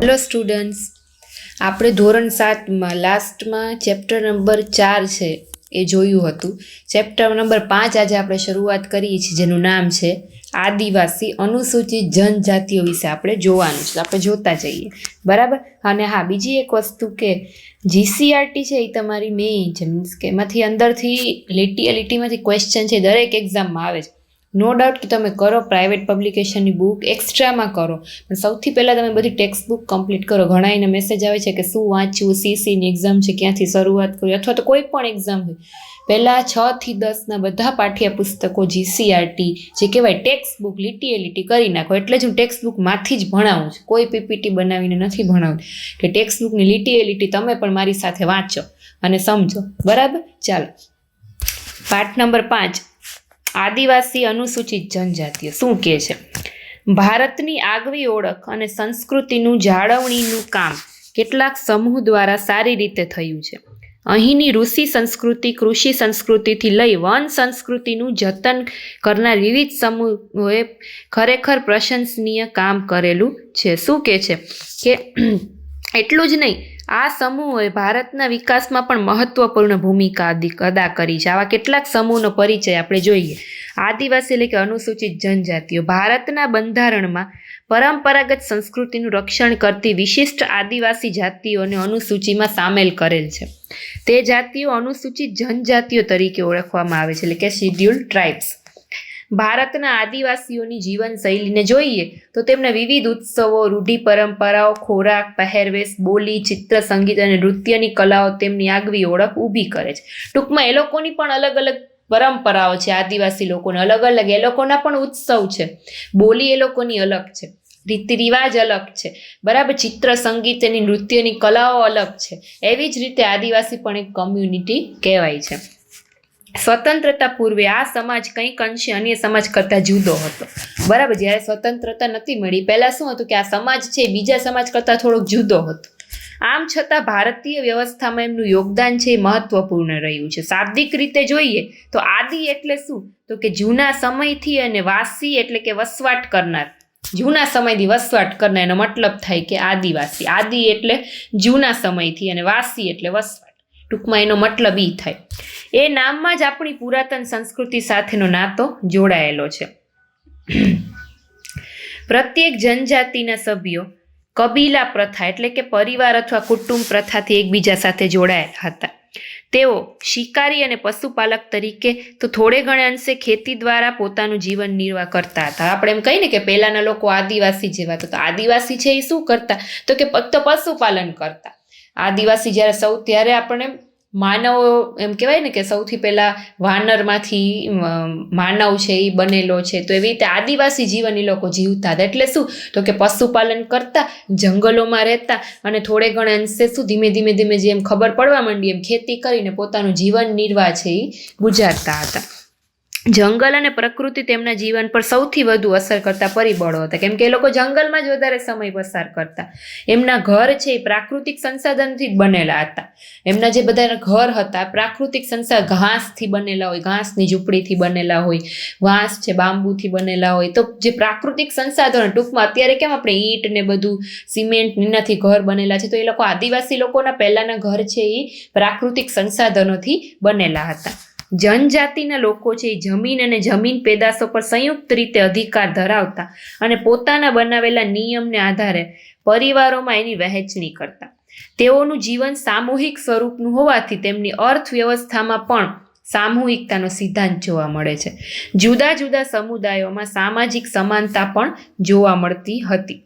Hello students, આપણે ધોરણ 7માં લાસ્ટમાં ચેપ્ટર નંબર 4 છે એ જોયું હતું. ચેપ્ટર નંબર 5 આજે આપણે શરૂઆત કરીએ છીએ, જેનું નામ છે આદિવાસી અનુસૂચિત જનજાતિઓ વિશે આપણે જોવાનું છે. આપણે જોતા જઈએ, બરાબર. અને હા, બીજી એક વસ્તુ કે જીસીઆરટી છે એ તમારી મેઇન છે, મીન્સ કે એમાંથી અંદરથી લીટીમાંથી ક્વેશ્ચન છે, દરેક એક્ઝામમાં આવે છે. નો ડાઉટ કે તમે કરો પ્રાઇવેટ પબ્લિકેશનની બુક એક્સ્ટ્રામાં કરો, પણ સૌથી પહેલાં તમે બધી ટેક્સ્ટ બુક કમ્પ્લીટ કરો. ઘણા એને મેસેજ આવે છે કે શું વાંચવું, સીસીની એક્ઝામ છે ક્યાંથી શરૂઆત કરવી, અથવા તો કોઈ પણ એક્ઝામ હોય, પહેલાં 6 થી 10ના બધા પાઠ્યપુસ્તકો જીસીઆરટી જે કહેવાય ટેક્સ્ટ બુક લીટી કરી નાખો. એટલે જ હું ટેક્સ્ટ બુકમાંથી જ ભણાવું છું, કોઈ પીપીટી બનાવીને નથી ભણાવતી. કે ટેક્સ્ટ બુકની લીટી તમે પણ મારી સાથે વાંચો અને સમજો, બરાબર. ચાલો, પાઠ નંબર 5, આદિવાસી અનુસૂચિત જનજાતિઓ શું કહે છે. ભારતની આગવી ઓળખ અને સંસ્કૃતિનું જાળવણીનું કામ કેટલાક સમૂહ દ્વારા સારી રીતે થયું છે. અહીંની ઋષિ સંસ્કૃતિ, કૃષિ સંસ્કૃતિથી લઈ વન સંસ્કૃતિનું જતન કરનાર વિવિધ સમૂહોએ ખરેખર પ્રશંસનીય કામ કરેલું છે. શું કહે છે કે એટલું જ નહીં, આ સમૂહોએ ભારતના વિકાસમાં પણ મહત્વપૂર્ણ ભૂમિકા અદા કરી છે. આવા કેટલાક સમૂહનો પરિચય આપણે જોઈએ. આદિવાસી એટલે કે અનુસૂચિત જનજાતિઓ ભારતના બંધારણમાં પરંપરાગત સંસ્કૃતિનું રક્ષણ કરતી વિશિષ્ટ આદિવાસી જાતિઓને અનુસૂચિમાં સામેલ કરેલ છે. તે જાતિઓ અનુસૂચિત જનજાતિઓ તરીકે ઓળખવામાં આવે છે, એટલે કે શિડ્યુલ્ડ ટ્રાઇબ્સ. ભારતના આદિવાસીઓની જીવનશૈલીને જોઈએ તો તેમના વિવિધ ઉત્સવો, રૂઢિ પરંપરાઓ, ખોરાક, પહેરવેશ, બોલી, ચિત્ર, સંગીત અને નૃત્યની કલાઓ તેમની આગવી ઓળખ ઊભી કરે છે. ટૂંકમાં એ લોકોની પણ અલગ અલગ પરંપરાઓ છે. આદિવાસી લોકોને અલગ અલગ, એ લોકોના પણ ઉત્સવ છે, બોલી એ લોકોની અલગ છે, રીતિ રિવાજ અલગ છે, બરાબર. ચિત્ર, સંગીત, એની નૃત્યની કલાઓ અલગ છે. એવી જ રીતે આદિવાસી પણ એક કમ્યુનિટી કહેવાય છે. સ્વતંત્રતા પૂર્વે આ સમાજ કંઈક અંશે અન્ય સમાજ કરતાં જુદો હતો, બરાબર. જ્યારે સ્વતંત્રતા નથી મળી, પહેલાં શું હતું કે આ સમાજ છે બીજા સમાજ કરતાં થોડોક જુદો હતો. આમ છતાં ભારતીય વ્યવસ્થામાં એમનું યોગદાન છે એ મહત્વપૂર્ણ રહ્યું છે. શાબ્દિક રીતે જોઈએ તો આદિ એટલે શું, તો કે જૂના સમયથી, અને વાસી એટલે કે વસવાટ કરનાર, જૂના સમયથી વસવાટ કરનાર, એનો મતલબ થાય કે આદિવાસી. આદિ એટલે જૂના સમયથી અને વાસી એટલે વસવાટ. ટૂંકમાં એનો મતલબ એ થાય. એ નામમાં જ આપણી પુરાતન સંસ્કૃતિ સાથેનો નાતો જોડાયેલો છે. પ્રત્યેક જનજાતિના સભ્યો કબીલા પ્રથા એટલે કે પરિવાર અથવા કુટુંબ પ્રથાથી એકબીજા સાથે જોડાયેલા હતા. તેઓ શિકારી અને પશુપાલક તરીકે તો થોડે ઘણે અંશે ખેતી દ્વારા પોતાનું જીવન નિર્વાહ કરતા હતા. આપણે એમ કહીએ ને કે પહેલાના લોકો આદિવાસી જેવા હતા. તો આદિવાસી છે એ શું કરતા, તો કે ફક્ત પશુપાલન કરતા. આદિવાસી જ્યારે ત્યારે આપણે માનવ એમ કહેવાય ને કે સૌથી પહેલાં વાનરમાંથી માનવ છે એ બનેલો છે. તો એવી રીતે આદિવાસી જીવન એ લોકો જીવતા હતા. એટલે શું, તો કે પશુપાલન કરતા, જંગલોમાં રહેતા, અને થોડે ઘણે અંશે શું ધીમે ધીમે જેમ ખબર પડવા માંડી એમ ખેતી કરીને પોતાનું જીવન નિર્વાહ છે એ ગુજારતા હતા. જંગલ અને પ્રકૃતિ તેમના જીવન પર સૌથી વધુ અસર કરતા પરિબળો હતા, કેમ કે એ લોકો જંગલમાં જ વધારે સમય પસાર કરતા. એમના ઘર છે એ પ્રાકૃતિક સંસાધનથી જ બનેલા હતા. એમના જે બધા ઘર હતા પ્રાકૃતિક સંસાધન, ઘાસથી બનેલા હોય, ઘાસની ઝૂંપડીથી બનેલા હોય, વાંસ છે બાંબુથી બનેલા હોય. તો જે પ્રાકૃતિક સંસાધનો, ટૂંકમાં અત્યારે કેમ આપણે ઈંટ ને બધું સિમેન્ટ એનાથી ઘર બનેલા છે, તો એ લોકો આદિવાસી લોકોના પહેલાના ઘર છે એ પ્રાકૃતિક સંસાધનોથી બનેલા હતા. જનજાતિના લોકો છે એ જમીન અને જમીન પેદાશો પર સંયુક્ત રીતે અધિકાર ધરાવતા અને પોતાના બનાવેલા નિયમને આધારે પરિવારોમાં એની વહેંચણી કરતા. તેઓનું જીવન સામૂહિક સ્વરૂપનું હોવાથી તેમની અર્થવ્યવસ્થામાં પણ સામૂહિકતાનો સિદ્ધાંત જોવા મળે છે. જુદા જુદા સમુદાયોમાં સામાજિક સમાનતા પણ જોવા મળતી હતી.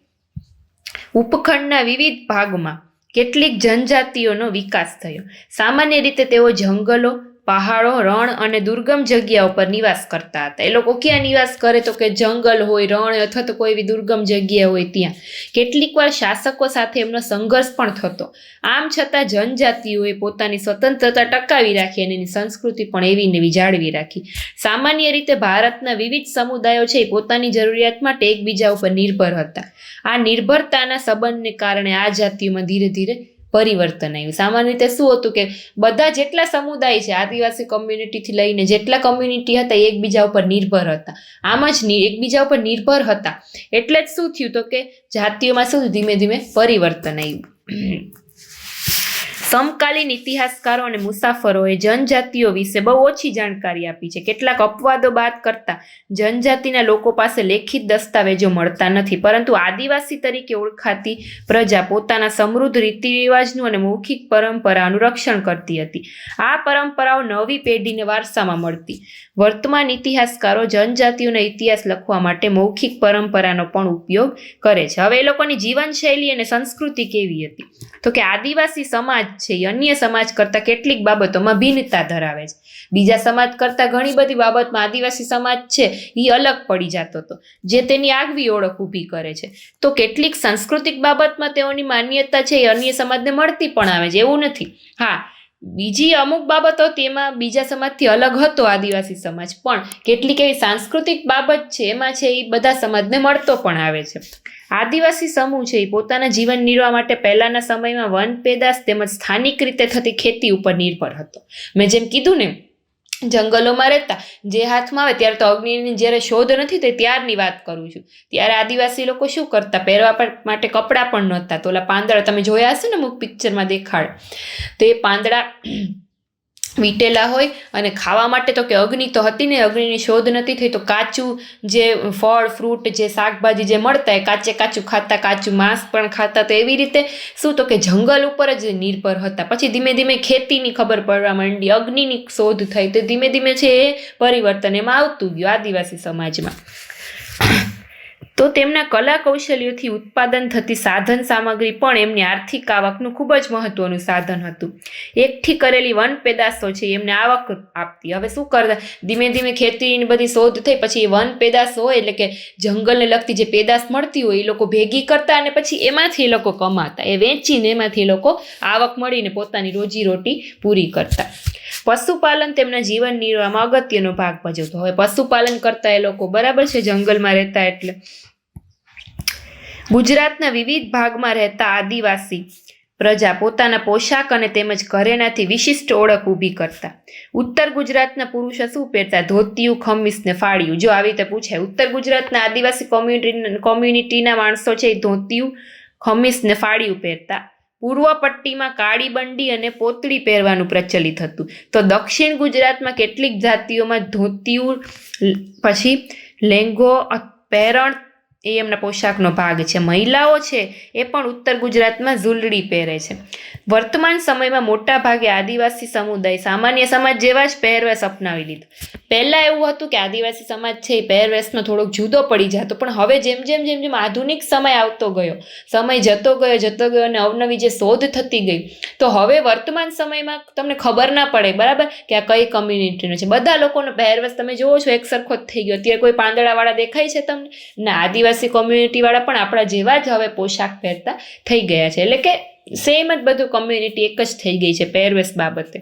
ઉપખંડના વિવિધ ભાગમાં કેટલીક જનજાતિઓનો વિકાસ થયો. સામાન્ય રીતે તેઓ જંગલો, પહાડો, રણ અને દુર્ગમ જગ્યાઓ પર નિવાસ કરતા હતા. એ લોકો ક્યાં નિવાસ કરે, તો કે જંગલ હોય, રણ અથવા તો કોઈ એવી દુર્ગમ જગ્યા હોય ત્યાં. કેટલીક વાર શાસકો સાથે એમનો સંઘર્ષ પણ થતો. આમ છતાં જનજાતિઓએ પોતાની સ્વતંત્રતા ટકાવી રાખી અને એની સંસ્કૃતિ પણ એવી ને એવી જાળવી રાખી. સામાન્ય રીતે ભારતના વિવિધ સમુદાયો છે એ પોતાની જરૂરિયાત માટે એકબીજા ઉપર નિર્ભર હતા. આ નિર્ભરતાના સંબંધને કારણે આ જાતિઓમાં ધીરે ધીરે પરિવર્તન આવ્યું. સામાન્ય રીતે શું હતું કે બધા જેટલા સમુદાય છે આદિવાસી કમ્યુનિટીથી લઈને જેટલા કમ્યુનિટી હતા એ એકબીજા ઉપર નિર્ભર હતા. આમ જ એકબીજા ઉપર નિર્ભર હતા એટલે જ શું થયું તો કે જાતિઓમાં શું ધીમે ધીમે પરિવર્તન આવ્યું. સમકાલીન ઇતિહાસકારો અને મુસાફરોએ જનજાતિઓ વિશે બહુ ઓછી જાણકારી આપી છે. કેટલાક અપવાદો બાદ કરતા જનજાતિના લોકો પાસે લેખિત દસ્તાવેજો મળતા નથી, પરંતુ આદિવાસી તરીકે ઓળખાતી પ્રજા પોતાના સમૃદ્ધ રીતિ રિવાજનું અને મૌખિક પરંપરાનું રક્ષણ કરતી હતી. આ પરંપરાઓ નવી પેઢીને વારસામાં મળતી. વર્તમાન ઇતિહાસકારો જનજાતિઓનો ઇતિહાસ લખવા માટે મૌખિક પરંપરાનો પણ ઉપયોગ કરે છે. હવે એ લોકોની જીવનશૈલી અને સંસ્કૃતિ કેવી હતી તો કે આદિવાસી સમાજ છે એ અન્ય સમાજ કરતાં કેટલીક બાબતોમાં ભિન્નતા ધરાવે છે. બીજા સમાજ કરતાં ઘણી બધી બાબતમાં આદિવાસી સમાજ છે એ અલગ પડી જતો હતો, જે તેની આગવી ઓળખ ઊભી કરે છે. તો કેટલીક સાંસ્કૃતિક બાબતમાં તેઓની માન્યતા છે એ અન્ય સમાજને મળતી પણ આવે છે, એવું નથી. હા, બીજી અમુક બાબતો તેમાં બીજા સમાજથી અલગ હતો આદિવાસી સમાજ, પણ કેટલીક એવી સાંસ્કૃતિક બાબત છે એમાં છે એ બધા સમાજને મળતો પણ આવે છે. આદિવાસી સમૂહ છે એ પોતાના જીવન નિર્વાહ માટે પહેલાના સમયમાં વન પેદાશ તેમજ સ્થાનિક રીતે થતી ખેતી ઉપર નિર્ભર હતો. મેં જેમ કીધું ને, જંગલોમાં રહેતા, જે હાથમાં આવે ત્યારે તો અગ્નિની જ્યારે શોધ નથી થઈ ત્યારની વાત કરું છું, ત્યારે આદિવાસી લોકો શું કરતા, પહેરવા માટે કપડાં પણ નહોતા. તો ઓલા પાંદડા તમે જોયા હશે ને અમુક પિક્ચરમાં દેખાડ, તો એ પાંદડા વીટેલા હોય અને ખાવા માટે તો કે અગ્નિ તો હતી ને, અગ્નિની શોધ નથી થઈ તો કાચું જે ફળ ફ્રૂટ જે શાકભાજી જે મળતા એ કાચું ખાતા, કાચું માંસ પણ ખાતા. તો એવી રીતે શું તો કે જંગલ ઉપર જ નિર્ભર હતા. પછી ધીમે ધીમે ખેતીની ખબર પડવા માંડી, અગ્નિની શોધ થઈ, તો ધીમે ધીમે છે એ પરિવર્તન એમાં આવતું ગયું આદિવાસી સમાજમાં. તો તેમના કલા કૌશલ્યોથી ઉત્પાદન થતી સાધન સામગ્રી પણ એમની આર્થિક આવકનું ખૂબ જ મહત્વનું સાધન હતું. એકઠી કરેલી વન પેદાશો છે એમને આવક આપતી. હવે શું કરતા, ધીમે ધીમે ખેતીની બધી શોધ થઈ પછી એ વન પેદાશ હોય એટલે કે જંગલને લગતી જે પેદાશ મળતી હોય એ લોકો ભેગી કરતા અને પછી એમાંથી એ લોકો કમાતા, એ વેચીને એમાંથી એ લોકો આવક મળીને પોતાની રોજીરોટી પૂરી કરતા. પશુપાલન તેમના જીવન નિર્વાહમાં અગત્યનો ભાગ ભજવતો. હવે પશુપાલન કરતા એ લોકો, બરાબર છે, જંગલમાં રહેતા એટલે. ગુજરાતના વિવિધ ભાગમાં રહેતા આદિવાસી પ્રજા પોતાના પોશાક અને તેમજ ઘરેણાથી વિશિષ્ટ ઓળખ ઊભી કરતા. ઉત્તર ગુજરાતના પુરુષો શું પહેરતા, ધોતિયું, ખમીસ ને ફાળિયું. જો આવી રીતે પૂછાય, ઉત્તર ગુજરાતના આદિવાસી કોમ્યુનિટીના માણસો છે એ ધોતિયું, ખમીસ ને ફાળિયું પહેરતા. પૂર્વ પટ્ટીમાં કાળી બંડી અને પોતળી પહેરવાનું પ્રચલિત હતું. તો દક્ષિણ ગુજરાતમાં કેટલીક જાતિઓમાં ધોતિયું પછી લેંઘો પહેરણ એ એમના પોશાકનો ભાગ છે. મહિલાઓ છે એ પણ ઉત્તર ગુજરાતમાં ઝૂલડી પહેરે છે. વર્તમાન સમયમાં મોટા ભાગે આદિવાસી સમુદાય સામાન્ય સમાજ જેવા જ પહેરવેશ અપનાવી લીધો. પહેલાં એવું હતું કે આદિવાસી સમાજ છે એ પહેરવેશનો થોડોક જુદો પડી જતો, પણ હવે જેમ જેમ આધુનિક સમય આવતો ગયો, સમય જતો ગયો અને અવનવી જે શોધ થતી ગઈ, તો હવે વર્તમાન સમયમાં તમને ખબર ના પડે, બરાબર, કે આ કઈ કમ્યુનિટીનો છે. બધા લોકોનો પહેરવેશ તમે જોવો છો એક સરખો જ થઈ ગયો. અત્યારે કોઈ પાંદડાવાળા દેખાય છે તમને ના, આદિવાસી કોમ્યુનિટી વાળા પણ આપણા જેવા જ હવે પોશાક પહેરતા થઈ ગયા છે. એટલે કે સેમ જ બધું કમ્યુનિટી એક જ થઈ ગઈ છે પહેરવેશ બાબતે.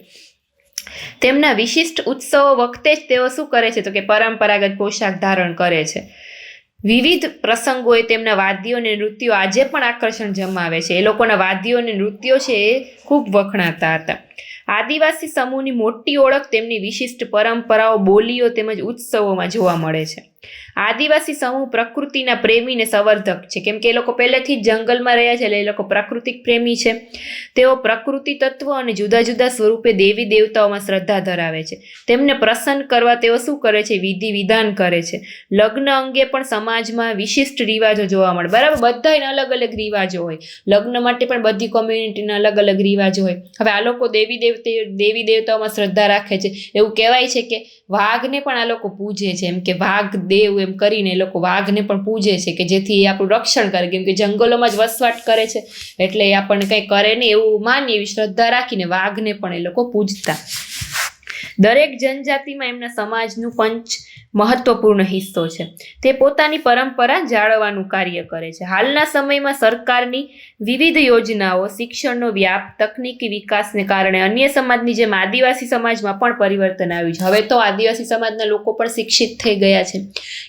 તેમના વિશિષ્ટ ઉત્સવો વખતે જ તેઓ શું કરે છે તો કે પરંપરાગત પોશાક ધારણ કરે છે. વિવિધ પ્રસંગોએ તેમના વાદ્યો અને નૃત્યો આજે પણ આકર્ષણ જમાવે છે. એ લોકોના વાદ્યો અને નૃત્યો છે એ ખૂબ વખણાતા હતા. આદિવાસી સમૂહની મોટી ઓળખ તેમની વિશિષ્ટ પરંપરાઓ, બોલીઓ તેમજ ઉત્સવોમાં જોવા મળે છે. આદિવાસી સમૂહ પ્રકૃતિના પ્રેમી ને સંવર્ધક છે, કેમ કે એ લોકો પહેલેથી જ જંગલમાં રહ્યા છે એટલે એ લોકો પ્રાકૃતિક પ્રેમી છે. તેઓ પ્રકૃતિ તત્વો અને જુદા જુદા સ્વરૂપે દેવી દેવતાઓમાં શ્રદ્ધા ધરાવે છે. તેમને પ્રસન્ન કરવા તેઓ શું કરે છે, વિધિ વિધાન કરે છે. લગ્ન અંગે પણ સમાજમાં વિશિષ્ટ રિવાજો જોવા મળે, બરાબર, બધાને અલગ અલગ રિવાજો હોય. લગ્ન માટે પણ બધી કોમ્યુનિટીના અલગ અલગ રિવાજો હોય. હવે આ લોકો દેવી દેવતાઓમાં શ્રદ્ધા રાખે છે. એવું કહેવાય છે કે વાઘને પણ આ લોકો પૂજે છે, એમ કે વાઘ દેવ એમ કરીને એ લોકો વાઘને પણ પૂજે છે કે જેથી એ આપણું રક્ષણ કરે, કેમ કે જંગલોમાં જ વસવાટ કરે છે એટલે એ આપણને કંઈ કરે નહીં એવું માની, એવી શ્રદ્ધા રાખીને વાઘને પણ એ લોકો પૂજતા. દરેક જનજાતિમાં એમના સમાજનું પંચ મહત્વપૂર્ણ હિસ્સો છે. તે પોતાની પરંપરા જાળવવાનું કાર્ય કરે છે. હાલના સમયમાં સરકારની વિવિધ યોજનાઓ, શિક્ષણનો વ્યાપ, તકનીકી વિકાસને કારણે અન્ય સમાજની જેમ આદિવાસી સમાજમાં પણ પરિવર્તન આવ્યું છે. હવે તો આદિવાસી સમાજના લોકો પણ શિક્ષિત થઈ ગયા છે,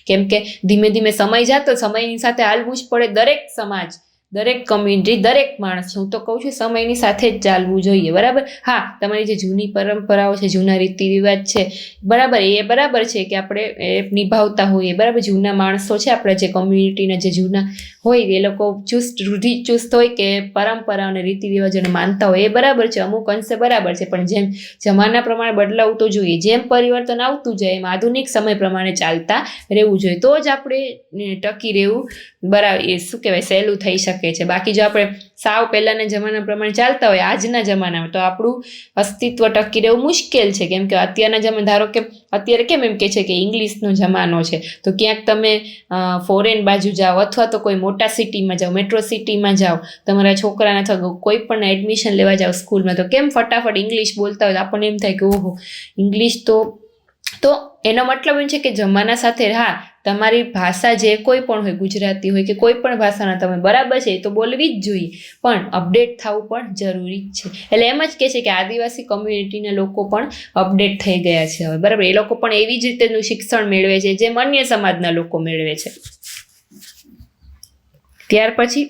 કેમ કે ધીમે ધીમે સમય જતો, સમયની સાથે હાલવું જ પડે. દરેક સમાજ દરેક કમ્યુનિટી, દરેક માણસ, હું તો કહું છું સમયની સાથે જ ચાલવું જોઈએ, બરાબર. હા, તમારી જે જૂની પરંપરાઓ છે, જૂના રીતિ રિવાજ છે, બરાબર, એ બરાબર છે કે આપણે એ નિભાવતા હોઈએ, બરાબર. જૂના માણસો છે આપણા જે કમ્યુનિટીના જે જૂના હોય એ લોકો રૂઢિચુસ્ત હોય કે પરંપરા અને રીતિ રિવાજોને માનતા હોય, એ બરાબર છે, અમુક અંશે બરાબર છે. પણ જેમ જમાના પ્રમાણે બદલાવું તો જોઈએ, જેમ પરિવર્તન આવતું જાય એમ આધુનિક સમય પ્રમાણે ચાલતા રહેવું જોઈએ, તો જ આપણે ટકી રહેવું બરાબર, એ શું કહેવાય, સહેલું થઈ શકે છે. બાકી જો આપણે સાવ પહેલાંના જમાના પ્રમાણે ચાલતા હોય આજના જમાનામાં, તો આપણું અસ્તિત્વ ટકી રહેવું મુશ્કેલ છે. કેમ કે અત્યારના જમાના, ધારો કે અત્યારે કેમ એમ કે છે કે ઇંગ્લિશનો જમાનો છે, તો ક્યાંક તમે ફોરેન બાજુ જાઓ અથવા તો કોઈ મોટા સિટીમાં જાઓ, મેટ્રો સિટીમાં જાઓ, તમારા છોકરાને અથવા કોઈ પણ એડમિશન લેવા જાઓ સ્કૂલમાં, તો કેમ ફટાફટ ઇંગ્લિશ બોલતા હોય, આપણને એમ થાય કે ઓહો ઇંગ્લિશ તો એનો મતલબ એમ છે કે જમાના સાથે, હા, તમારી ભાષા જે કોઈ પણ હોય, ગુજરાતી હોય કે કોઈ પણ ભાષાના તમે બરાબર છે તો બોલવી જ જોઈએ, પણ અપડેટ થવું પણ જરૂરી જ છે. એટલે એમ જ કહે છે કે આદિવાસી કમ્યુનિટીના લોકો પણ અપડેટ થઈ ગયા છે હવે, બરાબર. એ લોકો પણ એવી જ રીતેનું શિક્ષણ મેળવે છે જેમ અન્ય સમાજના લોકો મેળવે છે. ત્યાર પછી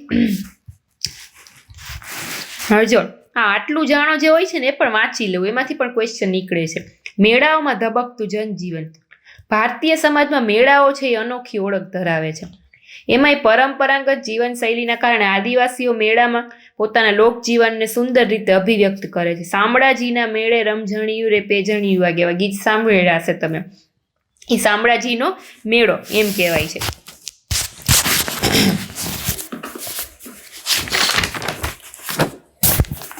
હવે જો આટલું જાણો જે હોય છે ને એ પણ વાંચી લેવું, એમાંથી પણ ક્વેશ્ચન નીકળે છે. મેળાઓમાં ધબકતું જનજીવન. ભારતીય સમાજમાં મેળાઓ છે એ અનોખી ઓળખ ધરાવે છે. એમાંય પરંપરાગત જીવનશૈલીના કારણે આદિવાસીઓ મેળામાં પોતાના લોકજીવનને સુંદર રીતે અભિવ્યક્ત કરે છે. શામળાજીના મેળે રમઝણિયું રે પેજણિયું વાગે, એવા ગીત સાંભળેલા હશે તમે. એ શામળાજીનો મેળો એમ કહેવાય છે.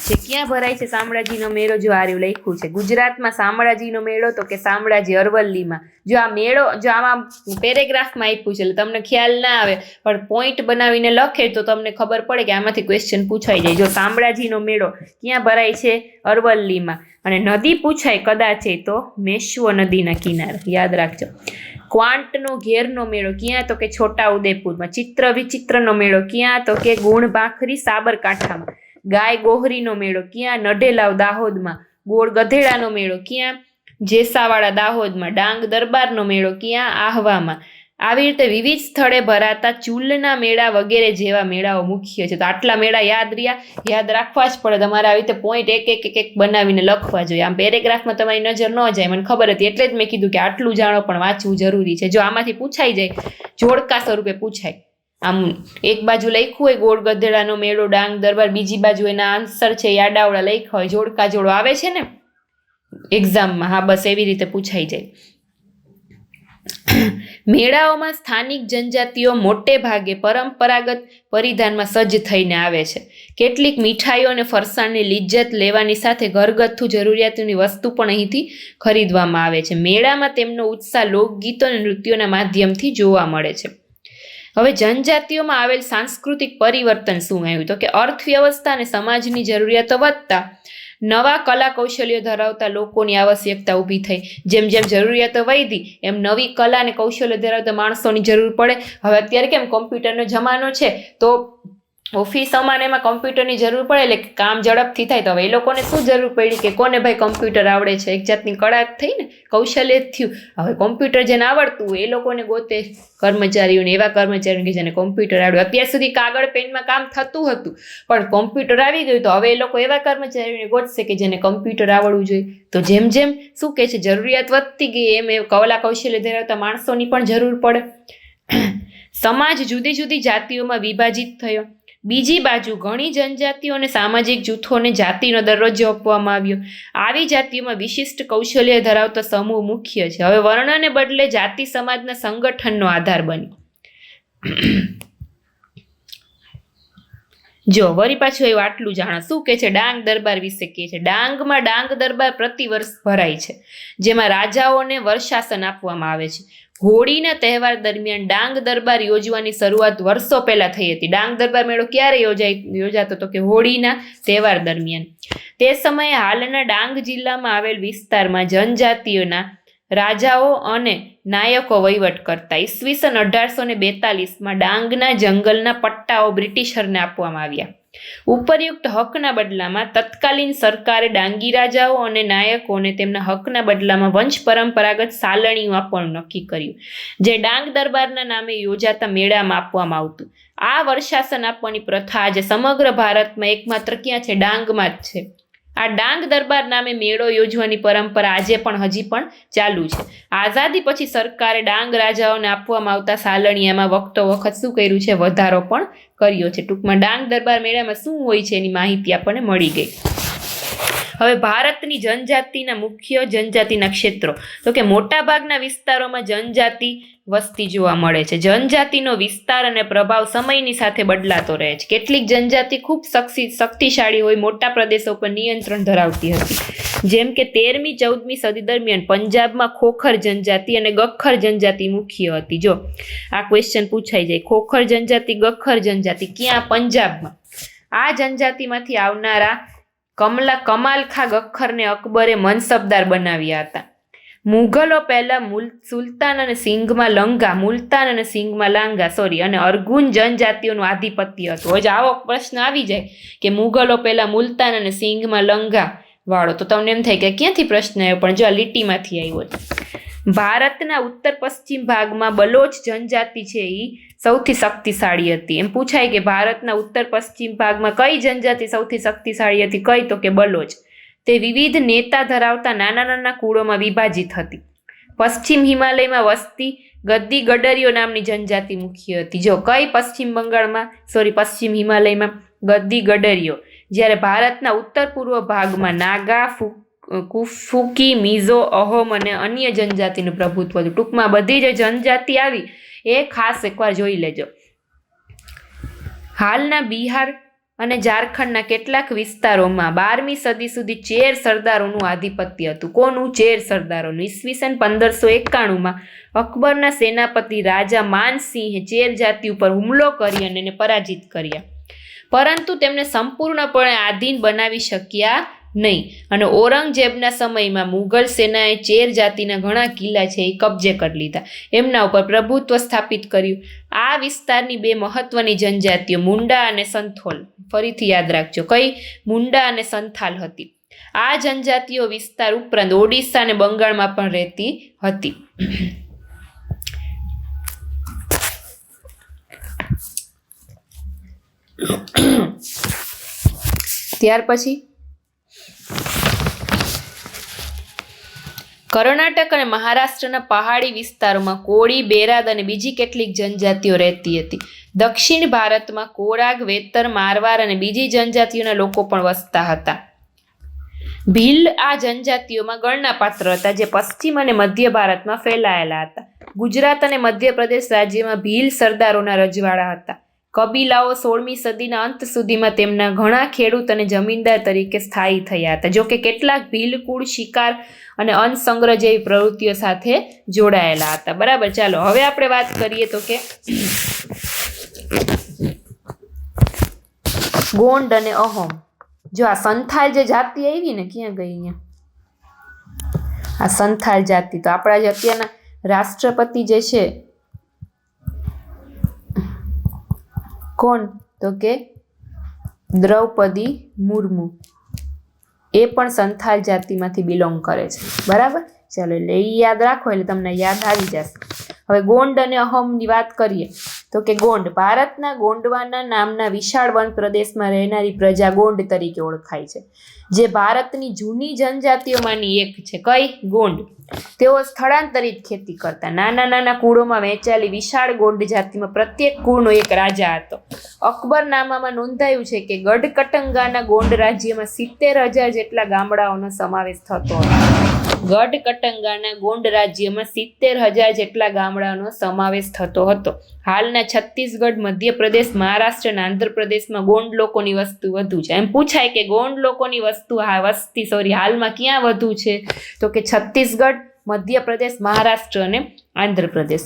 જે ક્યાં ભરાય છે શામળાજીનો મેળો, જો આ લખ્યું છે ગુજરાતમાં શામળાજીનો મેળો, તો કે શામળાજી અરવલ્લીમાં. જો આ મેળો, જો આમાં પેરેગ્રાફમાં આપ્યું છે એટલે તમને ખ્યાલ ના આવે, પણ પોઈન્ટ બનાવીને લખે તો તમને ખબર પડે કે આમાંથી ક્વેશ્ચન પૂછાઈ જાય. જો શામળાજીનો મેળો ક્યાં ભરાય છે? અરવલ્લીમાં. અને નદી પૂછાય કદાચ તો મેશ્વો નદીના કિનારે, યાદ રાખજો. ક્વાંટનો ઘેરનો મેળો ક્યાં? તો કે છોટા ઉદેપુરમાં. ચિત્ર વિચિત્રનો મેળો ક્યાં? તો કે ગુણ ભાખરી સાબરકાંઠામાં. ગાય ગોહરીનો મેળો ક્યાં? નઢેલાવ દાહોદમાં. ગોળ ગધેડાનો મેળો ક્યાં? જેસાવાડા દાહોદમાં. ડાંગ દરબારનો મેળો ક્યાં? આહવામાં. આવી રીતે વિવિધ સ્થળે ભરાતા ચૂલના મેળા વગેરે જેવા મેળાઓ મુખ્ય છે. તો આટલા મેળા યાદ રાખવા જ પડે તમારે. આવી રીતે પોઈન્ટ એક બનાવીને લખવા જોઈએ. આમ પેરેગ્રાફમાં તમારી નજર ન જાય, મને ખબર હતી એટલે જ મેં કીધું કે આટલું જાણો પણ વાંચવું જરૂરી છે. જો આમાંથી પૂછાઈ જાય, જોડકા સ્વરૂપે પૂછાય. આમ એક બાજુ લખ્યું હોય ગોળ ગધેડાનો મેળો ડાંગ દરબાર, બીજી બાજુ એના આન્સર છે યાડાવડા લખ્યા હોય, જોડકા જોડો આવે છે ને એક્ઝામમાં, હા બસ એવી રીતે પૂછાઈ જાય. મેળાઓમાં સ્થાનિક જનજાતિઓ મોટે ભાગે પરંપરાગત પરિધાનમાં સજ્જ થઈને આવે છે. કેટલીક મીઠાઈઓ અને ફરસાણની લિજ્જત લેવાની સાથે ઘરગથ્થુ જરૂરિયાતોની વસ્તુ પણ અહીંથી ખરીદવામાં આવે છે. મેળામાં તેમનો ઉત્સાહ લોકગીતો અને નૃત્યોના માધ્યમથી જોવા મળે છે. હવે જનજાતિઓમાં આવેલ સાંસ્કૃતિક પરિવર્તન શું આવ્યું? તો કે અર્થવ્યવસ્થા અને સમાજની જરૂરિયાતો વધતા નવા કલા કૌશલ્યો ધરાવતા લોકોની આવશ્યકતા ઊભી થઈ. જેમ જેમ જરૂરિયાતો વધી એમ નવી કલા અને કૌશલ્ય ધરાવતા માણસોની જરૂર પડે. હવે અત્યારે કેમ કોમ્પ્યુટરનો જમાનો છે, તો ઓફિસોમાં એમાં કમ્પ્યુટરની જરૂર પડે એટલે કામ ઝડપથી થાય. તો હવે એ લોકોને શું જરૂર પડી કે કોને ભાઈ કમ્પ્યુટર આવડે છે? એક જાતની કળા થઈ ને, કૌશલ્ય જ થયું. હવે કોમ્પ્યુટર જેને આવડતું હોય એ લોકોને ગોતે કર્મચારીઓને, એવા કર્મચારીઓ કે જેને કોમ્પ્યુટર આવડે. અત્યાર સુધી કાગળ પેનમાં કામ થતું હતું, પણ કોમ્પ્યુટર આવી ગયું તો હવે એ લોકો એવા કર્મચારીઓને ગોતશે કે જેને કમ્પ્યુટર આવડવું જોઈએ. તો જેમ જેમ શું કહે છે જરૂરિયાત વધતી ગઈ એમ એ કલા કૌશલ્ય ધરાવતા માણસોની પણ જરૂર પડે. સમાજ જુદી જુદી જાતિઓમાં વિભાજિત થયો. બીજી બાજુ ઘણી જનજાતિઓ અને સામાજિક જૂથોને જાતિનો દરજ્જો આપવામાં આવ્યો. આવી જાતિઓમાં વિશિષ્ટ કૌશલ્ય ધરાવતો સમૂહ મુખ્ય છે. હવે વર્ણને બદલે જાતિ સમાજના સંગઠનનો આધાર બન્યો. જો વળી પાછું એવું આટલું જાણો, શું કે છે ડાંગ દરબાર વિશે કહે છે. ડાંગમાં ડાંગ દરબાર પ્રતિવર્ષ ભરાય છે, જેમાં રાજાઓને વર્ષાસન આપવામાં આવે છે. હોળીના તહેવાર દરમિયાન ડાંગ દરબાર યોજવાની શરૂઆત વર્ષો પહેલા થઈ હતી. ડાંગ દરબાર મેળો ક્યારે યોજાતો? તો કે હોળીના તહેવાર દરમિયાન. તે સમયે હાલના ડાંગ જિલ્લામાં આવેલ વિસ્તારમાં જનજાતિઓના રાજાઓ અને નાયકો વહીવટ કરતા. ઈસવીસન 1842માં ડાંગના જંગલના પટ્ટાઓ બ્રિટિશરને આપવામાં આવ્યા. ઉપરયુક્ત હકના બદલામાં તત્કાલીન સરકારે ડાંગી રાજાઓ અને નાયકોને તેમના હકના બદલામાં વંશ પરંપરાગત સાલણીઓ આપવાનું નક્કી કર્યું, જે ડાંગ દરબારના નામે યોજાતા મેળામાં આપવામાં આવતું. આ વર્ષાસન આપવાની પ્રથા આજે સમગ્ર ભારતમાં એકમાત્ર ક્યાં છે? ડાંગમાં જ છે. આ ડાંગ દરબાર નામે મેળો યોજવાની પરંપરા આજે પણ હજી પણ ચાલુ છે. આઝાદી પછી સરકારે ડાંગ રાજાઓને આપવામાં આવતા સાલણિયામાં વખતો વખત શું કર્યું છે? વધારો પણ કર્યો છે. ટૂંકમાં ડાંગ દરબાર મેળામાં શું હોય છે એની માહિતી આપણને મળી ગઈ. હવે ભારતની જનજાતિના મુખ્ય જનજાતિના ક્ષેત્રો, તો કે મોટાભાગના વિસ્તારોમાં જનજાતિ વસ્તી જોવા મળે છે. જનજાતિનો વિસ્તાર અને પ્રભાવ સમયની સાથે બદલાતો રહે છે. કેટલીક જનજાતિ ખૂબ શક્તિશાળી હોય મોટા પ્રદેશો પર નિયંત્રણ ધરાવતી હતી. જેમ કે 13મી 14મી સદી દરમિયાન પંજાબમાં ખોખર જનજાતિ અને ગખ્ખર જનજાતિ મુખ્ય હતી. જો આ ક્વેશ્ચન પૂછાઈ જાય, ખોખર જનજાતિ, ગખ્ખર જનજાતિ ક્યાં? પંજાબમાં. આ જનજાતિમાંથી આવનારા કમાલખા ગખ્ખરને અકબરે મનસબદાર બનાવ્યા હતા. મુઘલો પહેલા મુલતાન અને સિંઘમાં લાંગા અને અરગુન જનજાતિઓનું આધિપત્ય હતું. હવે આવો પ્રશ્ન આવી જાય કે મુઘલો પહેલા મુલતાન અને સિંઘમાં લંગા વાળો, તો તમને એમ થાય કે ક્યાંથી પ્રશ્ન આવ્યો, પણ જો આ લીટીમાંથી આવ્યો છે. ભારતના ઉત્તર પશ્ચિમ ભાગમાં બલોચ જનજાતિ છે એ સૌથી શક્તિશાળી હતી. એમ પૂછાય કે ભારતના ઉત્તર પશ્ચિમ ભાગમાં કઈ જનજાતિ સૌથી શક્તિશાળી હતી? કઈ? તો કે બલોચ. તે વિવિધ નેતા ધરાવતા નાના નાના કુળોમાં વિભાજિત હતી. પશ્ચિમ હિમાલયમાં વસતી ગદ્દી ગડરીઓ નામની જનજાતિ મુખ્ય હતી. જો કઈ? પશ્ચિમ હિમાલયમાં ગદ્દી ગડરીઓ. જ્યારે ભારતના ઉત્તર પૂર્વ ભાગમાં નાગા, કુકી, મિઝો, અહોમ અને અન્ય જનજાતિનું પ્રભુત્વ હતું. ટૂંકમાં બધી જે જનજાતિ આવી એ ખાસ એકવાર જોઈ લેજો. હાલના બિહાર અને ઝારખંડના કેટલાક વિસ્તારોમાં 12મી સદી સુધી ચેર સરદારોનું આધિપત્ય હતું. કોનું? ચેર સરદારોનું. ઈસવીસન 1591માં અકબરના સેનાપતિ રાજા માનસિંહે ચેર જાતિ ઉપર હુમલો કરી અને એને પરાજિત કર્યા, પરંતુ તેમને સંપૂર્ણપણે આધીન બનાવી શક્યા નહીં. અને ઔરંગઝેબના સમયમાં મુઘલ સેનાએ ચેર જાતિના ઘણા કિલ્લા છે એ કબજે કરી લીધા, એમના ઉપર પ્રભુત્વ સ્થાપિત કર્યું. આ વિસ્તારની બે મહત્વની જનજાતિઓ મુંડા અને સંથોલ, ફરીથી યાદ રાખજો, કઈ? મુંડા અને સંથાલ હતી. આ જનજાતિઓ વિસ્તાર ઉપરાંત ઓડિશા અને બંગાળમાં પણ રહેતી હતી. ત્યાર પછી કર્ણાટક અને મહારાષ્ટ્રના પહાડી વિસ્તારોમાં કોળી, બેરાદ અને બીજી કેટલીક જનજાતિઓ રહેતી હતી. દક્ષિણ ભારતમાં કોરાગ, વેતર, મારવાડ અને બીજી જનજાતિઓના લોકો પણ વસતા હતા. ભીલ આ જનજાતિઓમાં ગણનાપાત્ર હતા, જે પશ્ચિમ અને મધ્ય ભારતમાં ફેલાયેલા હતા. ગુજરાત અને મધ્યપ્રદેશ રાજ્યમાં ભીલ સરદારોના રજવાડા હતા. કબીલાઓ 16મી સદીના અંત સુધીમાં તેમના ઘણા ખેડૂત અને જમીનદાર તરીકે સ્થાયી થયા હતા. જોકે કેટલાક ભીલ કુળ શિકાર અને અન્ન સંગ્રહ જેવી પ્રવૃત્તિઓ સાથે જોડાયેલા હતા. બરાબર, ચાલો હવે આપણે વાત કરીએ તો કે ગોંડ અને અહોમ. જો આ સંથાલ જે જાતિ આવી ને, ક્યાં ગઈ? અહીંયા આ સંથાલ જાતિ, તો આપણા જે અત્યારના રાષ્ટ્રપતિ જે છે કોણ? તો કે દ્રૌપદી મુર્મુ. એ પણ સંથાલ જાતિમાંથી બિલોંગ કરે છે. બરાબર, ચાલો એટલે એ યાદ રાખો એટલે તમને યાદ આવી જશે. હવે ગોંડ અને અહોમની વાત કરીએ તો કે ગોંડ ભારતના ગોંડવાના નામના વિશાળ વન પ્રદેશમાં રહેનારી પ્રજા ગોંડ તરીકે ઓળખાય છે, જે ભારતની જૂની જનજાતિઓમાંની એક છે. કઈ? ગોંડ. તેઓ સ્થળાંતરિત ખેતી કરતા. નાના નાના કુળોમાં વહેંચાયેલી વિશાળ ગોંડ જાતિમાં પ્રત્યેક કુળનો એક રાજા હતો. અકબરનામામાં નોંધાયું છે કે ગઢકટંગાના ગોંડ રાજ્યમાં 70,000 જેટલા ગામડાઓનો સમાવેશ થતો હતો. ગઢકટંગાના ગોંડ રાજ્યમાં 70,000 જેટલા ગામડાઓનો સમાવેશ થતો હતો. હાલના છત્તીસગઢ, મધ્યપ્રદેશ, મહારાષ્ટ્ર અને આંધ્રપ્રદેશમાં ગોંડ લોકોની વસ્તી વધુ છે. એમ પૂછાય કે ગોંડ લોકોની વસ્તી હાલમાં ક્યાં વધુ છે? તો કે છત્તીસગઢ, મધ્યપ્રદેશ, મહારાષ્ટ્ર અને આંધ્રપ્રદેશ.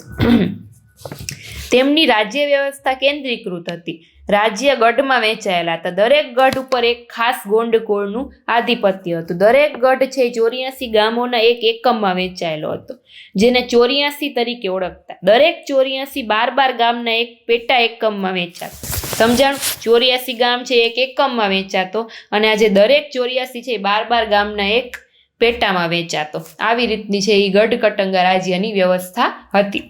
તેમની રાજ્ય વ્યવસ્થા કેન્દ્રીકૃત હતી. રાજ્ય ગઢમાં વહેંચાયેલા હતા. દરેક ગઢ ઉપર એક ખાસ ગોંડ કુળનું આધિપત્ય હતું. દરેક ગઢ છે 84 ગામોના એક એકમમાં વહેંચાયેલો હતો, જેને 84 તરીકે ઓળખતા. દરેક 84 12 ગામના એક પેટા એકમમાં વહેંચાતા. સમજાણું? 84 ગામ છે એક એકમમાં વેચાતો અને આ જે દરેક 84 છે એ 12 ગામના એક પેટામાં વેચાતો. આવી રીતની છે એ ગઢકટંગા રાજ્યની વ્યવસ્થા હતી.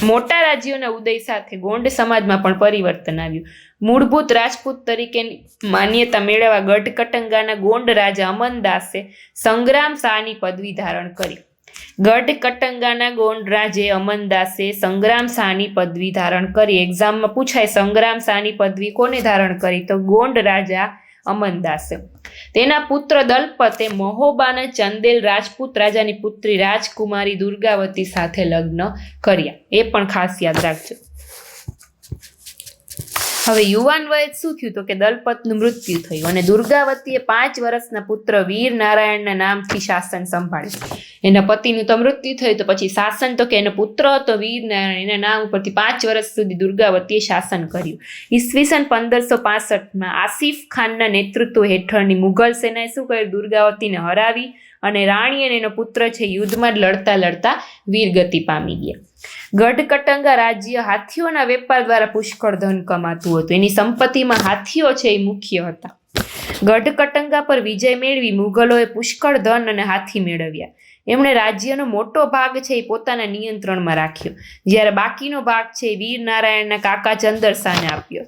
મોટા રાજ્યોના ઉદય સાથે ગોંડ સમાજમાં પણ પરિવર્તન આવ્યું. મૂળભૂત રાજપૂત તરીકે માન્યતા મેળવવા ગઢકટંગાના ગોંડ રાજા અમનદાસે સંગ્રામ શાહની પદવી ધારણ કરી. ગઢકટંગાના ગોંડ રાજે અમનદાસે સંગ્રામ શાહની પદવી ધારણ કરી. એક્ઝામમાં પૂછાય સંગ્રામ શાહની પદવી કોને ધારણ કરી? તો ગોંડ રાજા અમનદાસે. તેના પુત્ર દલપતે મહોબાના ચંદેલ રાજપૂત રાજાની પુત્રી રાજકુમારી દુર્ગાવતી સાથે લગ્ન કર્યા. એ પણ ખાસ યાદ રાખજો. હવે યુવાન વયે શું થયું? તો કે દલપતનું મૃત્યુ થયું અને દુર્ગાવતીએ 5 વર્ષના પુત્ર વીર નારાયણના નામથી શાસન સંભાળ્યું. એના પતિનું તો મૃત્યુ થયું તો પછી શાસન તો કે એનો પુત્ર હતો વીર નારાયણ, એના નામ ઉપરથી 5 વર્ષ સુધી દુર્ગાવતીએ શાસન કર્યું. ઈસવીસન 1565માં આસિફ ખાનના નેતૃત્વ હેઠળની મુઘલ સેનાએ શું કર્યું? દુર્ગાવતીને હરાવી અને રાણી અને એનો પુત્ર છે યુદ્ધમાં લડતા લડતા વીરગતિ પામી ગયા. ગઢકટંગા રાજ્ય હાથીઓના વેપાર દ્વારા પુષ્કળ ધન કમાતું હતું. એની સંપત્તિમાં હાથીઓ છે એ મુખ્ય હતા. ગઢકટંગા પર વિજય મેળવી મુઘલોએ પુષ્કળ ધન અને હાથી મેળવ્યા. એમણે રાજ્યનો મોટો ભાગ છે એ પોતાના નિયંત્રણમાં રાખ્યો, જ્યારે બાકીનો ભાગ છે એ વીર નારાયણના કાકા ચંદરશાહને આપ્યો.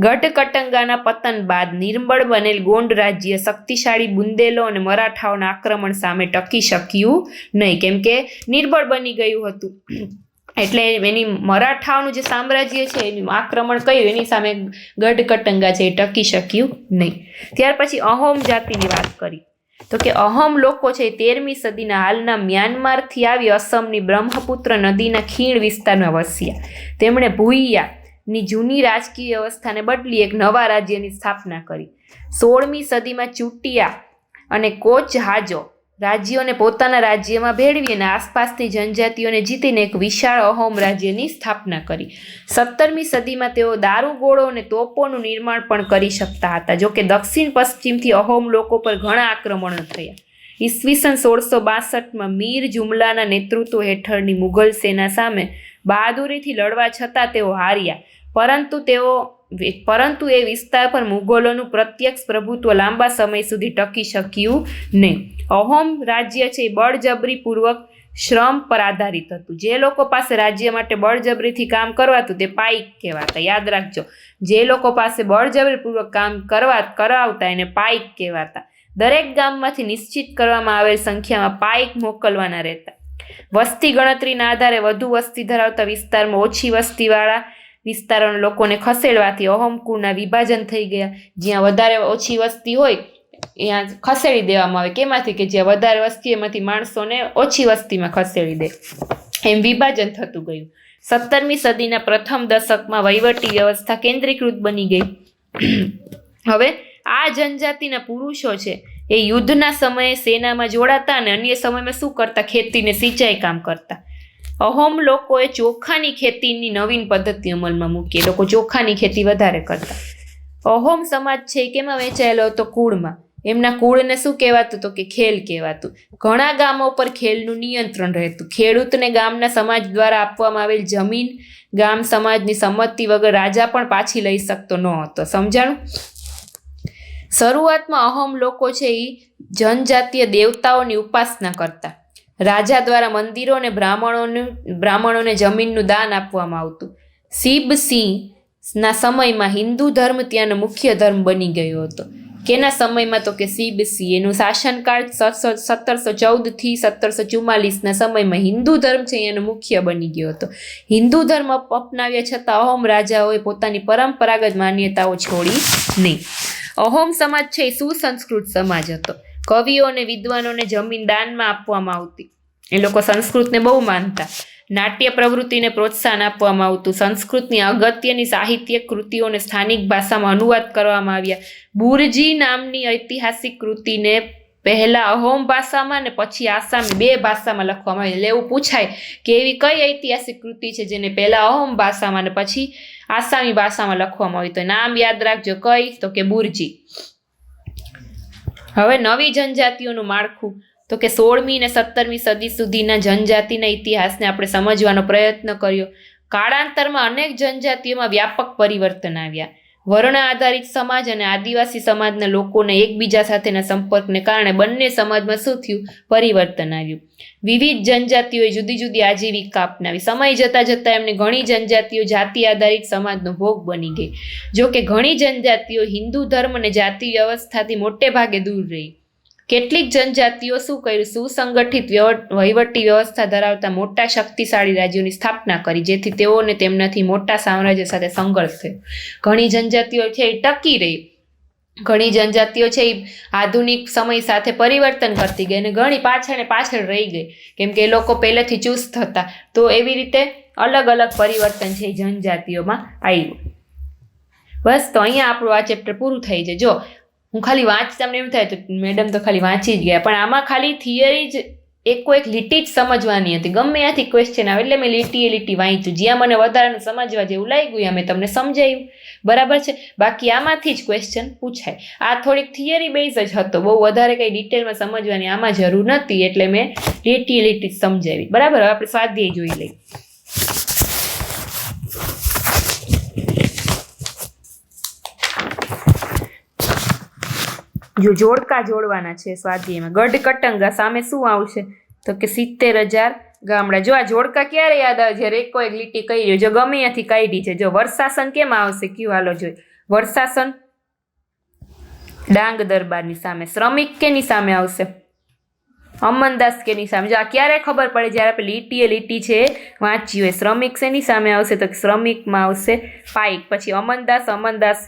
ગઢકટંગાના પતન બાદ નિર્બળ બનેલ ગોંડ રાજ્ય શક્તિશાળી બુંદેલો અને મરાઠાઓના આક્રમણ સામે ટકી શક્યું નહીં, કેમ કે નિર્બળ બની ગયું હતું. એટલે એની મરાઠાઓનું જે સામ્રાજ્ય છે એનું આક્રમણ કર્યું, એની સામે ગઢકટંગા છે એ ટકી શક્યું નહીં. ત્યાર પછી અહોમ જાતિની વાત કરી તો કે અહોમ લોકો છે 13મી સદીના હાલના મ્યાનમારથી આવી અસમની બ્રહ્મપુત્ર નદીના ખીણ વિસ્તારમાં વસ્યા. તેમણે ભૂઈયાની જૂની રાજકીય વ્યવસ્થાને બદલી એક નવા રાજ્યની સ્થાપના કરી. 16મી સદીમાં ચુટિયા અને કોચ હાજો રાજ્યોને પોતાના રાજ્યમાં ભેળવી અને આસપાસની જનજાતિઓને જીતીને એક વિશાળ અહોમ રાજ્યની સ્થાપના કરી. 17મી સદીમાં તેઓ દારૂગોળો અને તોપોનું નિર્માણ પણ કરી શકતા હતા. જોકે દક્ષિણ પશ્ચિમથી અહોમ લોકો પર ઘણા આક્રમણો થયા. ઈસવીસન 1662માં મીર જુમલાના નેતૃત્વ હેઠળની મુઘલ સેના સામે બહાદુરીથી લડવા છતાં તેઓ હાર્યા, પરંતુ એ વિસ્તાર પર મુઘલોનું પ્રત્યક્ષ પ્રભુત્વ લાંબા સમય સુધી ટકી શક્યું નહીં. અહોમ રાજ્ય છે બળજબરીપૂર્વક શ્રમ પર આધારિત હતું. જે લોકો પાસે રાજ્ય માટે બળજબરીથી કામ કરવાતું તે પાઈક કહેવાતા. યાદ રાખજો, જે લોકો પાસે બળજબરીપૂર્વક કામ કરાવતા એને પાઈક કહેવાતા. દરેક ગામમાંથી નિશ્ચિત કરવામાં આવેલ સંખ્યામાં પાઈક મોકલવાના રહેતા. વસ્તી ગણતરીના આધારે વધુ વસ્તી ધરાવતા વિસ્તારમાં ઓછી વસ્તીવાળા વિસ્તારોના લોકોને ખસેડવાથી અહોમ કુળના વિભાજન થઈ ગયા. જ્યાં વધારે ઓછી વસ્તી હોય ત્યાં ખસેડી દેવામાં આવે. કેમાંથી? કે જ્યાં વધારે વસ્તી એમાંથી માણસોને ઓછી વસ્તીમાં ખસેડી દે. એમ વિભાજન થતું ગયું. 17મી સદીના પ્રથમ દશકમાં વહીવટી વ્યવસ્થા કેન્દ્રીકૃત બની ગઈ. હવે આ જનજાતિના પુરુષો છે એ યુદ્ધના સમયે સેનામાં જોડાતા અને અન્ય સમયમાં શું કરતા? ખેતીને સિંચાઈ કામ કરતા. અહોમ લોકોએ ચોખાની ખેતીની નવીન પદ્ધતિ અમલમાં મૂકી. એ લોકો ચોખાની ખેતી વધારે કરતા. અહોમ સમાજ છે એ કેમાં વહેંચાયેલો હતો? કુળમાં. એમના કુળને શું કહેવાતું? તો કે ખેલ કહેવાતું. ઘણા ગામો પર ખેલનું નિયંત્રણ રહેતું. ખેડૂતને ગામના સમાજ દ્વારા આપવામાં આવેલ જમીન ગામ સમાજની સંમતિ વગર રાજા પણ પાછી લઈ શકતો ન હતો. સમજાણું? શરૂઆતમાં અહોમ લોકો છે એ જનજાતીય દેવતાઓની ઉપાસના કરતા. રાજા દ્વારા મંદિરો અને બ્રાહ્મણોને જમીનનું દાન આપવામાં આવતું. શિબ સિંહના સમયમાં હિન્દુ ધર્મ ત્યાંનો મુખ્ય ધર્મ બની ગયો હતો. કેના સમયમાં? તો કે શિબ સિંહ. એનું શાસનકાળ 1714 થી 1744ના સમયમાં હિન્દુ ધર્મ છે એનો મુખ્ય બની ગયો હતો. હિન્દુ ધર્મ અપનાવ્યા છતાં અહોમ રાજાઓએ પોતાની પરંપરાગત માન્યતાઓ છોડી નહીં. અહોમ સમાજ છે એ સુસંસ્કૃત સમાજ હતો. કવિઓ અને વિદ્વાનોને જમીન દાનમાં આપવામાં આવતી. એ લોકો સંસ્કૃતને બહુ માનતા. નાટ્ય પ્રવૃત્તિને પ્રોત્સાહન આપવામાં આવતું. સંસ્કૃતની અગત્યની સાહિત્યિક કૃતિઓને સ્થાનિક ભાષામાં અનુવાદ કરવામાં આવ્યા. બુરજી નામની ઐતિહાસિક કૃતિને પહેલા અહોમ ભાષામાં ને પછી આસામી 2 ભાષામાં લખવામાં આવી. એટલે એવું પૂછાય કે એવી કઈ ઐતિહાસિક કૃતિ છે જેને પહેલા અહોમ ભાષામાં ને પછી આસામી ભાષામાં લખવામાં આવી? તો નામ યાદ રાખજો. કઈ? તો કે બુરજી. હવે નવી જનજાતિઓનું માળખું તો કે 16મી અને 17મી સદી સુધીના જનજાતિના ઇતિહાસને આપણે સમજવાનો પ્રયત્ન કર્યો. કાળાંતરમાં અનેક જનજાતિઓમાં વ્યાપક પરિવર્તન આવ્યા. વર્ણ આધારિત સમાજ અને આદિવાસી સમાજના લોકોને એકબીજા સાથેના સંપર્કને કારણે બંને સમાજમાં શું થયું? પરિવર્તન આવ્યું. વિવિધ જનજાતિઓએ જુદી જુદી આજીવિકા અપનાવી. સમય જતાં જતાં એમને ઘણી જનજાતિઓ જાતિ આધારિત સમાજનો ભોગ બની ગઈ. જો કે ઘણી જનજાતિઓ હિન્દુ ધર્મ અને જાતિ વ્યવસ્થાથી મોટે ભાગે દૂર રહી. કેટલીક જનજાતિઓ શું કર્યું? સુસંગઠિત વહીવટી વ્યવસ્થા ધરાવતા મોટા શક્તિશાળી રાજ્યોની સ્થાપના કરી, જેથી તેઓને તેમનાથી મોટા સામ્રાજ્ય સાથે સંઘર્ષ થયો. ઘણી જનજાતિઓ છે એ ટકી રહી, ઘણી જનજાતિઓ છે એ આધુનિક સમય સાથે પરિવર્તન કરતી ગઈ અને ઘણી પાછળ રહી ગઈ, કેમ કે એ લોકો પહેલેથી ચુસ્ત હતા. તો એવી રીતે અલગ અલગ પરિવર્તન છે એ જનજાતિઓમાં આવ્યું. બસ, તો અહીંયા આપણું આ ચેપ્ટર પૂરું થઈ જાય. જો હું ખાલી વાંચતા તમને એમ થાય તો મેડમ તો ખાલી વાંચી જ ગયા, પણ આમાં ખાલી થિયરી જ એક લીટી જ સમજવાની હતી. ગમે ત્યાંથી ક્વેશ્ચન આવે એટલે મેં લીટી વાંચ્યું. જ્યાં મને વધારાનું સમજવા જેવું લાગ્યું મેં તમને સમજાવ્યું. બરાબર છે? બાકી આમાંથી જ ક્વેશ્ચન પૂછાય. આ થોડીક થિયરી બેઝ જ હતો, બહુ વધારે કંઈ ડિટેલમાં સમજવાની આમાં જરૂર નથી, એટલે મેં લીટી જ સમજાવી. બરાબર? હવે આપણે સ્વાધ્યાય જોઈ લઈએ. જો જોડકા જોડવાના છે સ્વાધ્યાયમાં. ગઢ કટંગા સામે શું આવશે? તો કે 70,000 ગામડા. જો આ જોડકા ક્યારે યાદ આવે? જ્યારે એક લીટી કહી રહ્યો, જો ગમે ત્યાંથી કાઢી છે. જો વર્ષાસન કેમ આવશે? કયું? હાલો જોઈ. વર્ષાસન ડાંગ દરબારની સામે. શ્રમિક કેની સામે આવશે? અમનદાસ કેની સામે? જો આ ક્યારે ખબર પડે? જ્યારે આપણે લીટી છે વાંચી હોય. શ્રમિક શેની સામે આવશે? તો શ્રમિકમાં આવશે પાઈક. પછી અમનદાસ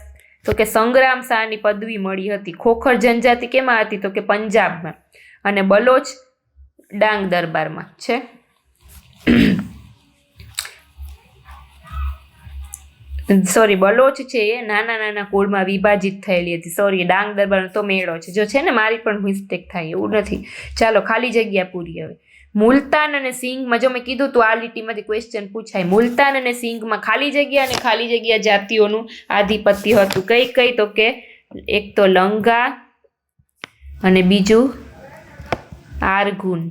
તો કે સંગ્રામ શાહની પદવી મળી હતી. ખોખર જનજાતિ કેમાં હતી? તો કે પંજાબમાં. અને બલોચ ડાંગ દરબારમાં છે. બલોચ છે એ નાના કુળમાં વિભાજિત થયેલી હતી. ડાંગ દરબારનો તો મેળો છે. જો છે ને, મારી પણ મિસ્ટેક થાય એવું નથી. ચાલો, ખાલી જગ્યા પૂરી. હવે મુલતાન અને સિંઘમાં, જો મેં કીધું તું આ લીટીમાંથી ક્વેશ્ચન પૂછાય. મુલતાન અને સિંઘમાં ખાલી જગ્યા જાતિઓનું આધિપત્ય હતું. કઈ? તો કે એક તો લંગા અને બીજું આરગુન.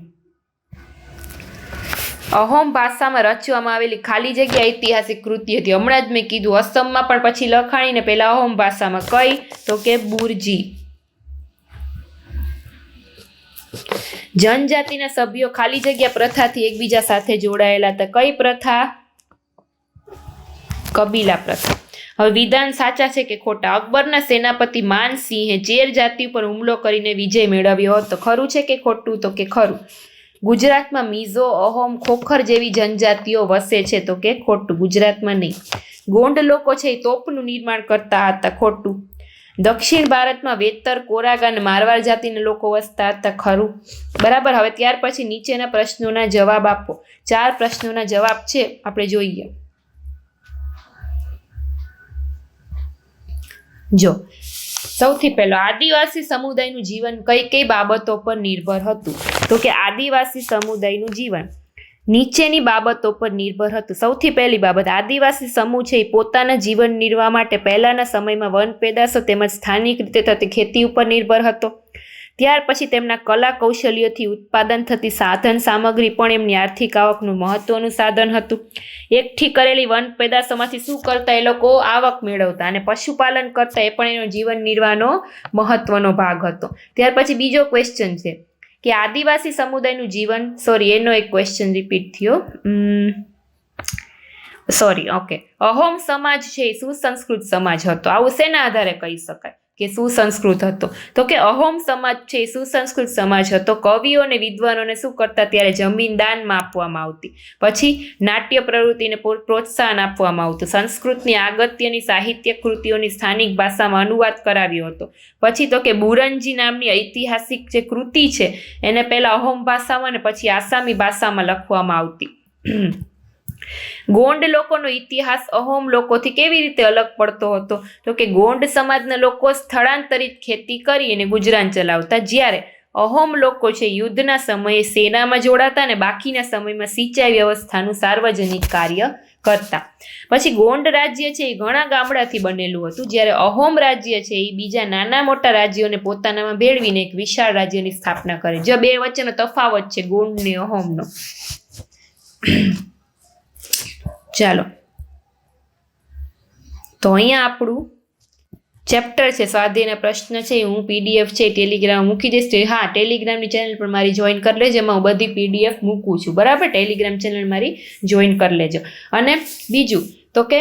અહોમ ભાષામાં રચવામાં આવેલી ખાલી જગ્યા ઐતિહાસિક કૃતિ હતી. હમણાં જ મેં કીધું, અસમમાં પણ પછી લખાણીને પહેલા અહોમ ભાષામાં. કઈ? તો કે બુરજી. જનજાતિના સભ્યો ખાલી જગ્યા પ્રથાથી એકબીજા સાથે જોડાયેલા હતા. કઈ પ્રથા? કબીલા પ્રથા. હવે વિધાન સાચા છે કે ખોટા? અકબરના સેનાપતિ માનસિંહે ચેર જાતિ ઉપર હુમલો કરીને વિજય મેળવ્યો હતો. ખરું છે કે ખોટું? તો કે ખરું. ગુજરાતમાં મીઝો, અહોમ, ખોખર જેવી જનજાતિઓ વસે છે. તો કે ખોટું. ગુજરાતમાં નહીં. ગોંડ લોકો છે એ તોપનું નિર્માણ કરતા હતા. ખોટું. દક્ષિણ ભારતમાં વેતર, કોરાગા અને મારવાડ જાતિના લોકો વસતા હતા. ખરું. બરાબર. હવે ત્યાર પછી નીચેના પ્રશ્નોના જવાબ આપો. 4 પ્રશ્નોના જવાબ છે, આપણે જોઈએ. જો સૌથી પહેલો, આદિવાસી સમુદાયનું જીવન કઈ બાબતો પર નિર્ભર હતું? તો કે આદિવાસી સમુદાયનું જીવન નીચેની બાબતો પર નિર્ભર હતું. સૌથી પહેલી બાબત, આદિવાસી સમૂહ છે એ પોતાના જીવન નિર્વાહ માટે પહેલાના સમયમાં વન પેદાશો તેમજ સ્થાનિક રીતે થતી ખેતી ઉપર નિર્ભર હતો. ત્યાર પછી તેમના કલા કૌશલ્યોથી ઉત્પાદન થતી સાધન સામગ્રી પણ એમની આર્થિક આવકનું મહત્વનું સાધન હતું. એકઠી કરેલી વન પેદાશોમાંથી શું કરતા? એ લોકો આવક મેળવતા, અને પશુપાલન કરતા એ પણ એનો જીવન નિર્વાહનો મહત્વનો ભાગ હતો. ત્યાર પછી બીજો ક્વેશ્ચન છે કે આદિવાસી સમુદાયનું જીવન, એનો એક ક્વેશ્ચન રિપીટ થયો. અહોમ સમાજ છે એ સુસંસ્કૃત સમાજ હતો. આવું શેના આધારે કહી શકાય કે સુસંસ્કૃત હતો? તો કે અહોમ સમાજ છે એ સુસંસ્કૃત સમાજ હતો. કવિઓ અને વિદ્વાનોને શું કરતા? ત્યારે જમીન દાનમાં આપવામાં આવતી. પછી નાટ્ય પ્રવૃત્તિને પ્રોત્સાહન આપવામાં આવતું. સંસ્કૃતની અગત્યની સાહિત્ય કૃતિઓની સ્થાનિક ભાષામાં અનુવાદ કરાવ્યો હતો. પછી તો કે બુરંજી નામની ઐતિહાસિક જે કૃતિ છે એને પહેલા અહોમ ભાષામાં અને પછી આસામી ભાષામાં લખવામાં આવતી. ગોંડ લોકોનો ઇતિહાસ અહોમ લોકોથી કેવી રીતે અલગ પડતો હતો? તો કે ગોંડ સમાજના લોકો સ્થળાંતરિત ખેતી કરી અને ગુજરાન ચલાવતા, જ્યારે અહોમ લોકો છે યુદ્ધના સમયે સેનામાં જોડાતા અને બાકીના સમયમાં સિંચાઈ વ્યવસ્થાનું સાર્વજનિક કાર્ય કરતા. પછી ગોંડ રાજ્ય છે એ ઘણા ગામડાથી બનેલું હતું, જ્યારે અહોમ રાજ્ય છે એ બીજા નાના મોટા રાજ્યોને પોતાનામાં ભેળવીને એક વિશાળ રાજ્યની સ્થાપના કરે. જો બે વચ્ચેનો તફાવત છે ગોંડ ને અહોમનો. ચાલો, તો અહીંયા આપણું ચેપ્ટર છે સ્વાધ્યાયના પ્રશ્ન છે હું PDF છે ટેલિગ્રામ મૂકી દઈશ. તો હા, ટેલિગ્રામની ચેનલ પણ મારી જોઈન કરી લેજો. એમાં હું બધી PDF મૂકું છું, બરાબર. ટેલિગ્રામ ચેનલ મારી જોઈન કરી લેજો. અને બીજું તો કે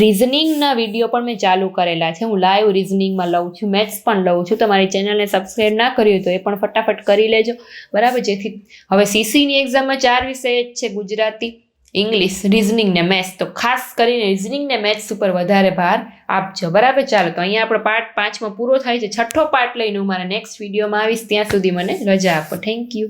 રિઝનિંગના વિડીયો પણ મેં ચાલુ કરેલા છે. હું લાઈવ રિઝનિંગમાં લઉં છું, મેથ્સ પણ લઉં છું. તમારી ચેનલને સબસ્ક્રાઈબ ના કરી હોય તો એ પણ ફટાફટ કરી લેજો, બરાબર. જેથી હવે CCની એક્ઝામમાં 4 વિષય જ છે, ગુજરાતી, ઇંગ્લિશ, રિઝનિંગ ને મેથ્સ. તો ખાસ કરીને રિઝનિંગ ને મેથ્સ ઉપર વધારે ભાર આપજો, બરાબર. ચાલો, તો અહીંયા આપણો પાર્ટ 5માં પૂરો થાય છે. 6ઠ્ઠો પાર્ટ લઈને હું મારા નેક્સ્ટ વિડીયોમાં આવીશ. ત્યાં સુધી મને રજા આપો. Thank you.